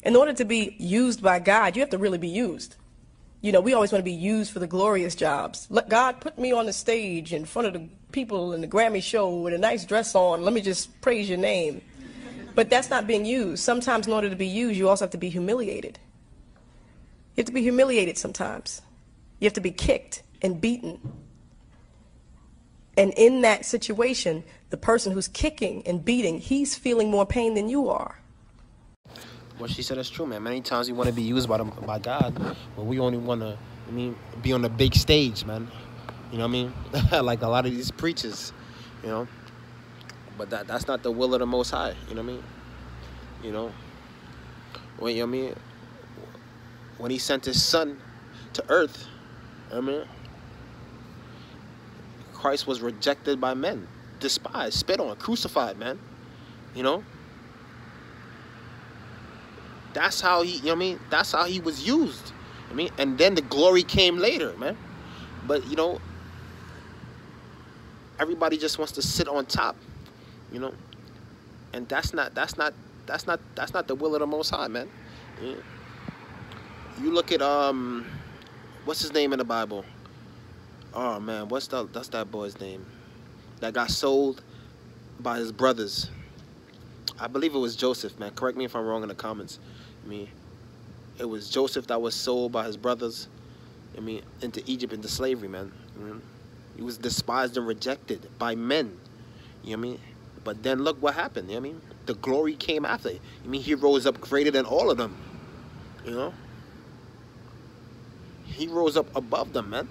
In order to be used by God, you have to really be used. You know, we always want to be used for the glorious jobs. Let God put me on the stage in front of the people in the Grammy show with a nice dress on. Let me just praise your name. But that's not being used. Sometimes in order to be used, you also have to be humiliated. You have to be humiliated sometimes. You have to be kicked and beaten. And in that situation, the person who's kicking and beating, he's feeling more pain than you are. What she said is true, man. Many times we want to be used by God, but we only want to, be on the big stage, man. You know what I mean? Like a lot of these preachers, you know. But that's not the will of the Most High. You know what I mean? You know. When you know what I mean? When He sent His Son to earth, you know what I mean, Christ was rejected by men, despised, spit on, crucified, man. You know. That's how He, you know what I mean? That's how He was used. I mean, and then the glory came later, man. But, you know, everybody just wants to sit on top, you know. And that's not the will of the Most High, man. Yeah. You look at what's his name in the Bible? Oh man, that's that boy's name that got sold by his brothers. I believe it was Joseph, man. Correct me if I'm wrong in the comments. It was Joseph that was sold by his brothers, into Egypt, into slavery, man. He was despised and rejected by men. You know what I mean? But then look what happened. You know what I mean? The glory came after. He rose up greater than all of them. You know? He rose up above them, man.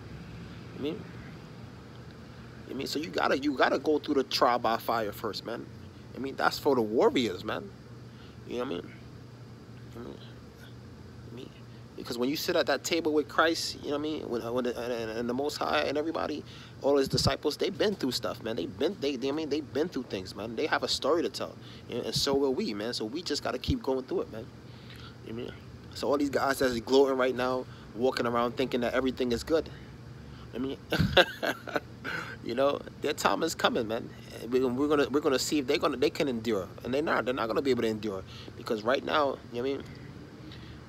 So you gotta go through the trial by fire first, man. That's for the warriors, man. You know what I mean? Because when you sit at that table with Christ, you know what I mean, and the Most High and everybody, all His disciples, they've been through stuff, man. They've been through things, man. They have a story to tell, and so will we, man. So we just gotta keep going through it, man. You know what I mean? So all these guys that's gloating right now, walking around thinking that everything is good. You know, their time is coming, man. We're gonna see if they can endure, and they're not gonna be able to endure, because right now, you know what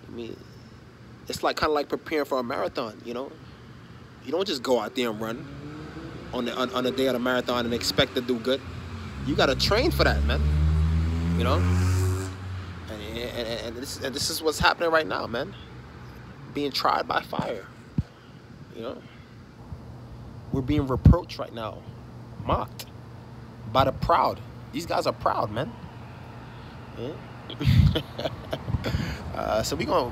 I mean, it's like kind of like preparing for a marathon. You know, you don't just go out there and run on the day of the marathon and expect to do good. You gotta train for that, man. You know, and this is what's happening right now, man. Being tried by fire. You know. We're being reproached right now, mocked by the proud. These guys are proud, man. Yeah. So we gonna,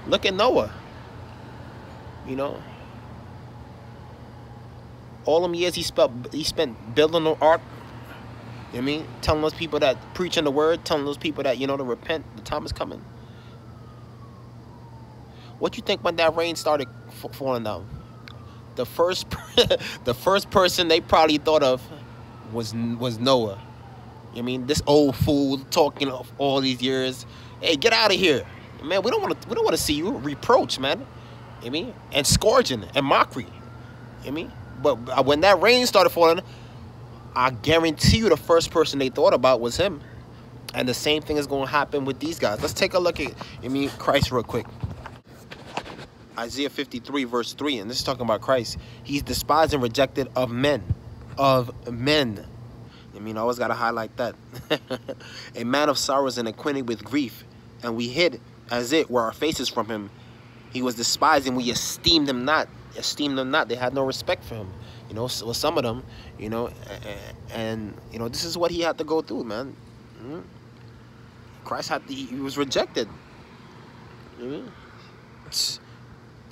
look at Noah. You know, all them years he spent building the ark. You know what I mean, telling those people that preaching the word, telling those people that, you know, to repent. The time is coming. What you think when that rain started falling down? The first person they probably thought of was Noah. I mean, this old fool talking of all these years. Hey, get out of here, man. We don't want to see you reproach, man. I mean, and scourging and mockery. I mean, but when that rain started falling, I guarantee you the first person they thought about was him. And the same thing is going to happen with these guys. Let's take a look at Christ real quick. Isaiah 53 verse 3, and this is talking about Christ. He's despised and rejected of men. Of men. I always got to highlight that. A man of sorrows and acquainted with grief, and we hid as it were our faces from him. He was despised, and we esteemed him not. They had no respect for him. You know, so some of them, you know, and you know, this is what he had to go through, man. Christ he was rejected. They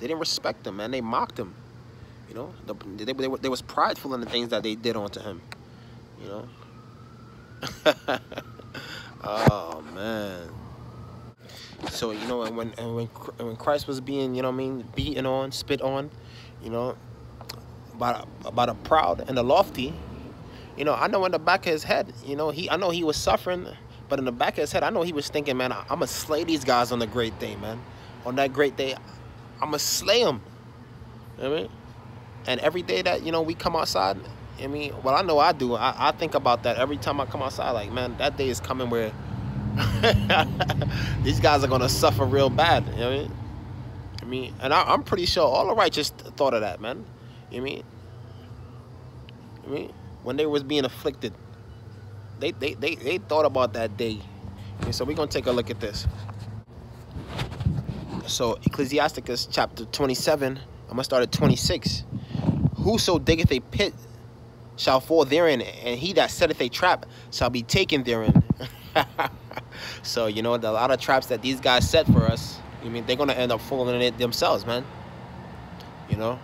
didn't respect him, man. They mocked him. You know, they was prideful in the things that they did onto him. You know. Oh man. So you know, when Christ was being, you know what I mean, beaten on, spit on, you know, by the proud and the lofty, you know, I know in the back of his head, you know, I know he was suffering, but in the back of his head, I know he was thinking, man, I'm gonna slay these guys on the great day, man. On that great day, I'm gonna slay them. You know what I mean? And every day that, you know, we come outside, I mean, well, I know I do. I think about that every time I come outside. Like, man, that day is coming where These guys are gonna suffer real bad. You know what I mean? And I'm pretty sure all the righteous thought of that, man. You know what I mean? When they was being afflicted, they thought about that day. Okay, so we're gonna take a look at this. So Ecclesiasticus chapter 27, I'm gonna start at 26. Whoso diggeth a pit shall fall therein, and he that setteth a trap shall be taken therein. So, you know, a lot of traps that these guys set for us, I mean, they're gonna end up falling in it themselves, man. You know,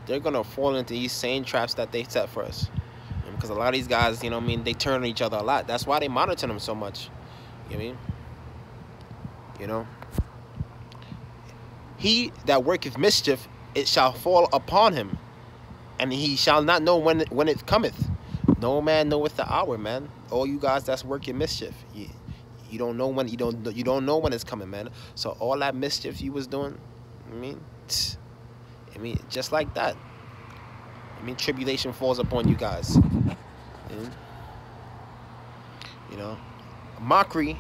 they're gonna fall into these same traps that they set for us. Because a lot of these guys, you know what I mean, they turn on each other a lot. That's why they monitor them so much. You know what I mean? You know, he that worketh mischief, it shall fall upon him, and he shall not know when it cometh. No man knoweth the hour, man. All you guys that's working mischief, you don't know when, you don't know when it's coming, man. So all that mischief you was doing, I mean, just like that. I mean, tribulation falls upon you guys. You know, mockery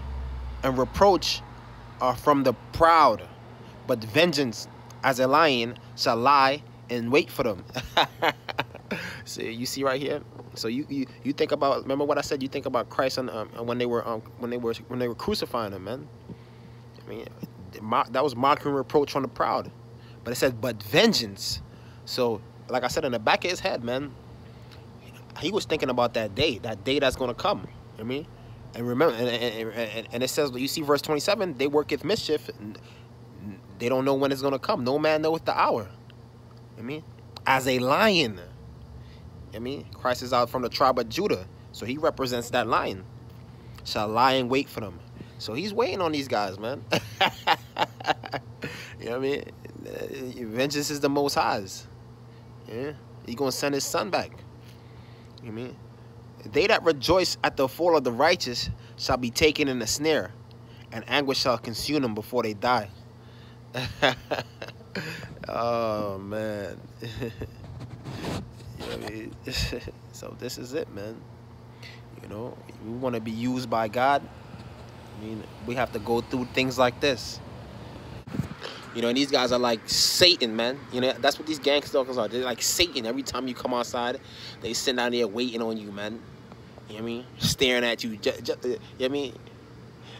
and reproach are from the proud, but vengeance as a lion shall lie and wait for them. So you see right here. So you think about, remember what I said? You think about Christ on when they were crucifying him, man. I mean, that was mockery and reproach from the proud, but it said, but vengeance. So, like I said, in the back of his head, man, he was thinking about that day that's gonna come. You know what I mean? And remember, and it says, you see verse 27, they worketh mischief, and they don't know when it's gonna come. No man knoweth the hour. You know what I mean? As a lion. You know what I mean? Christ is out from the tribe of Judah, so he represents that lion. Shall lie and wait for them. So he's waiting on these guys, man. You know what I mean? Vengeance is the Most High's. Yeah, he's gonna send his son back. You know what I mean? They that rejoice at the fall of the righteous shall be taken in a snare, and anguish shall consume them before they die. Oh man. You know what I mean? So this is it, man. You know, we want to be used by God. I mean, we have to go through things like this. You know, and these guys are like Satan, man. You know, that's what these gangstalkers are. They're like Satan. Every time you come outside, they sit down there waiting on you, man. You know what I mean? Staring at you. You know what I mean?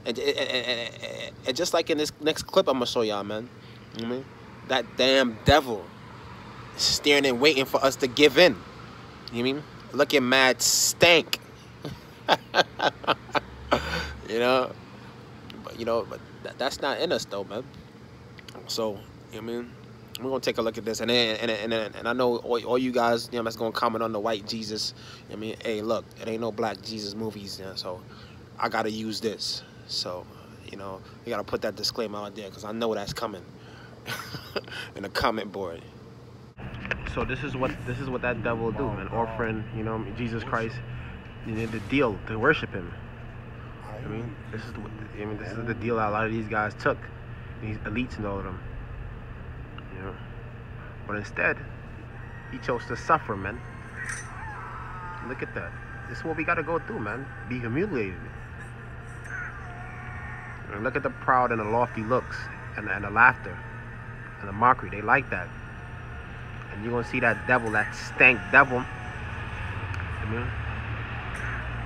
And just like in this next clip I'm going to show y'all, man. You know what I mean? That damn devil staring and waiting for us to give in. You know what I mean? Looking mad stank. You know, but that's not in us though, man. So, you know what I mean? We're gonna take a look at this, and I know all you guys, you know, that's gonna comment on the white Jesus. You know what I mean, hey, look, it ain't no black Jesus movies, you know, so I gotta use this. So, you know, you gotta put that disclaimer out there because I know that's coming in the comment board. So this is what that devil will do, man. Offering, you know, Jesus Christ, you know, the deal to worship him. I mean, this is the deal that a lot of these guys took, these elites and all of them. You know, but instead, he chose to suffer, man. Look at that. This is what we got to go through, man. Be humiliated. And look at the proud and the lofty looks, and the laughter, and the mockery. They like that. And you're gonna see that devil, that stank devil. I mean,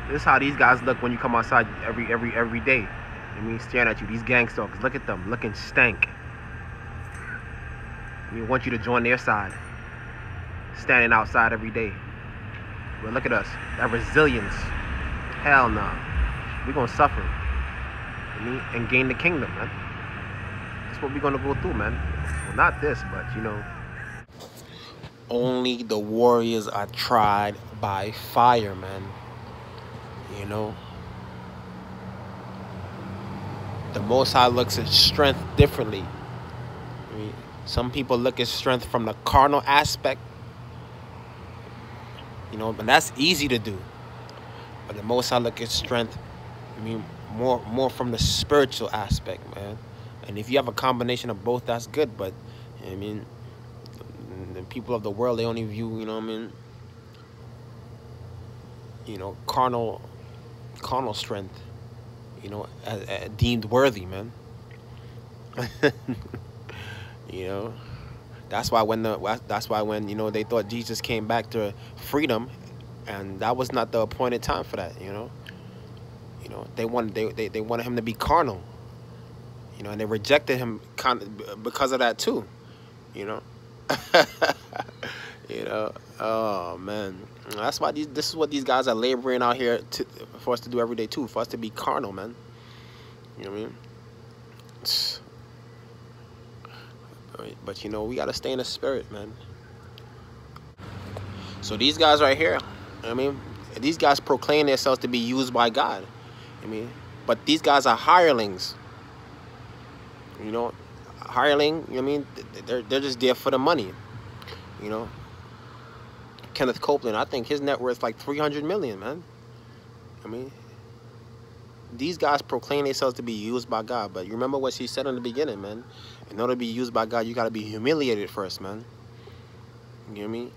this is how these guys look when you come outside every day. I mean, staring at you. These gangstalkers, look at them, looking stank. We want you to join their side, standing outside every day. But look at us, that resilience. Hell no, we're gonna suffer. I mean, and gain the kingdom, man. That's what we're gonna go through, man. Well, not this, but you know. Only the warriors are tried by fire, man. You know, the Most High looks at strength differently. I mean, some people look at strength from the carnal aspect, you know, but that's easy to do. But the Most High look at strength, I mean, more from the spiritual aspect, man. And if you have a combination of both, that's good. But I mean, the people of the world, they only view, you know what I mean, you know, carnal carnal strength, you know, deemed worthy, man. You know, that's why when you know, they thought Jesus came back to freedom, and that was not the appointed time for that. You know, they wanted him to be carnal. You know, and they rejected him because of that too. You know. You know, oh man, that's why this is what these guys are laboring out here for us to do every day too, for us to be carnal, man. You know what I mean? But you know, we gotta stay in the spirit, man. So these guys right here, I mean, these guys proclaim themselves to be used by God. I mean, but these guys are hirelings. You know, hireling. I mean, they're just there for the money. You know, Kenneth Copeland, I think his net worth like 300 million, man. I mean, these guys proclaim themselves to be used by God, but you remember what she said in the beginning, man. In order to be used by God, you got to be humiliated first, man. You know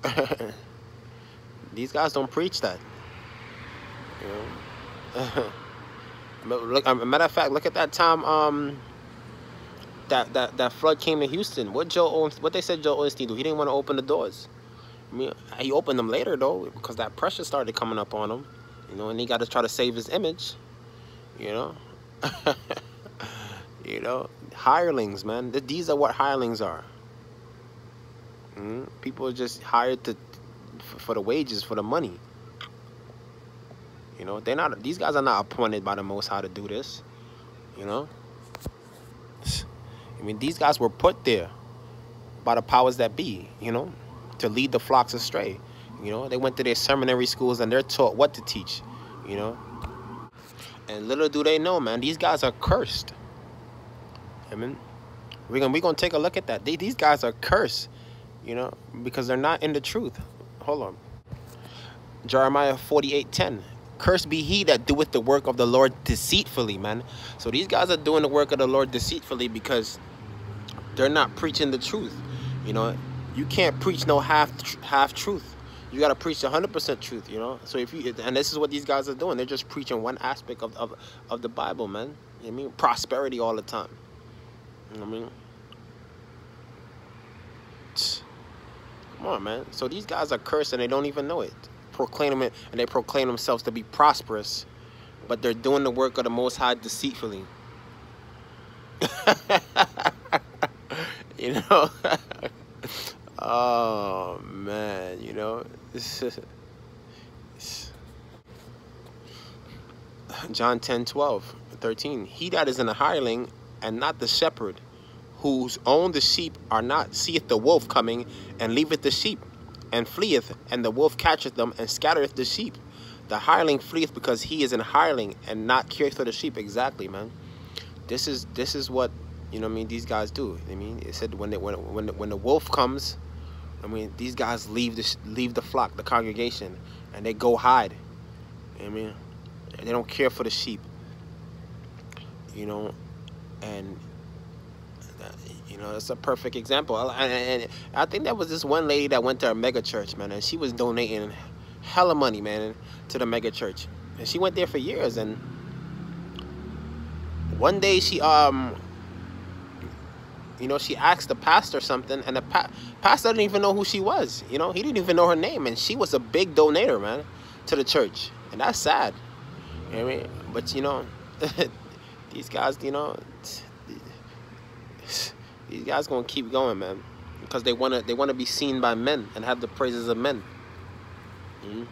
what I mean? These guys don't preach that. You know. Look, matter of fact, look at that time. That flood came to Houston. What they said Joel Osteen do? He didn't want to open the doors. I mean, he opened them later though, because that pressure started coming up on him. You know, and he got to try to save his image. You know. You know, hirelings, man. These are what hirelings are. People are just hired for the wages, for the money. You know, these guys are not appointed by the Most High to do this. You know. I mean, these guys were put there by the powers that be, you know, to lead the flocks astray. You know, they went to their seminary schools and they're taught what to teach, you know. And little do they know, man, these guys are cursed. I mean, we're gonna take a look at that. These guys are cursed, you know, because they're not in the truth. Hold on. Jeremiah 48:10. Cursed be he that doeth the work of the Lord deceitfully, man. So these guys are doing the work of the Lord deceitfully because they're not preaching the truth. You know, you can't preach no half truth. You got to preach 100% truth, you know. So and this is what these guys are doing. They're just preaching one aspect of the Bible, man. You know what I mean? Prosperity all the time. You know what I mean? Come on, man. So these guys are cursed and they don't even know it. Proclaim it, and they proclaim themselves to be prosperous, but they're doing the work of the Most High deceitfully. You know. Oh man, you know. John 10:12-13. He that is in a hireling and not the shepherd, whose own the sheep are not, seeth the wolf coming, and leaveth the sheep, and fleeth, and the wolf catcheth them, and scattereth the sheep. The hireling fleeth because he is an hireling, and not careth for the sheep. Exactly, man. This is what, you know what I mean, these guys do. I mean, it said when the wolf comes, I mean, these guys leave the flock, the congregation, and they go hide. You know what I mean, they don't care for the sheep. You know, and you know, it's a perfect example. And I think that was this one lady that went to a mega church, man, and she was donating hella money, man, to the mega church, and she went there for years. And one day she you know, she asked the pastor something, and the pastor didn't even know who she was. You know, he didn't even know her name, and she was a big donator, man, to the church, and that's sad. You know what I mean? But you know, these guys, you know, these guys gonna keep going, man, because they wanna be seen by men and have the praises of men.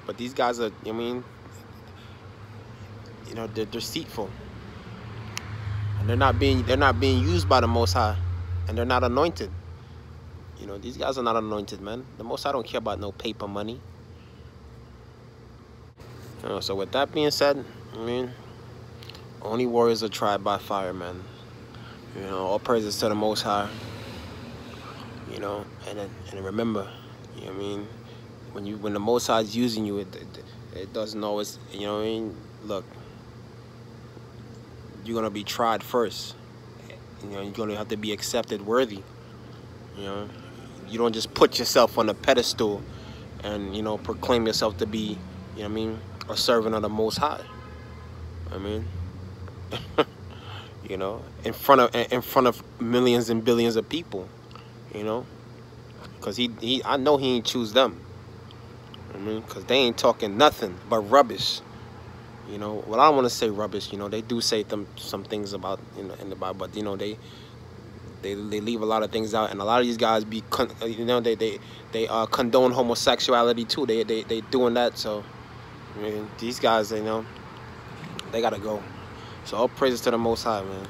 But these guys are, I mean, you know, they're deceitful, and they're not being used by the Most High, and they're not anointed. You know, these guys are not anointed, man. The Most High don't care about no paper money. You know, so with that being said, I mean, only warriors are tried by fire, man. You know, all praises to the Most High. You know, and remember, you know what I mean, when the Most High is using you, it doesn't always, you know what I mean. Look, you're gonna be tried first. You know, you're gonna have to be accepted worthy. You know, you don't just put yourself on a pedestal and, you know, proclaim yourself to be, you know what I mean, a servant of the Most High. I mean, you know, in front of millions and billions of people, you know, because I know he ain't choose them. I mean, because they ain't talking nothing but rubbish. You know, well, I don't want to say rubbish. You know, they do say some things about, you know, in the Bible, but you know, they leave a lot of things out, and a lot of these guys they condone homosexuality too. They doing that. So I mean, these guys, you know, they gotta go. So all praises to the Most High, man.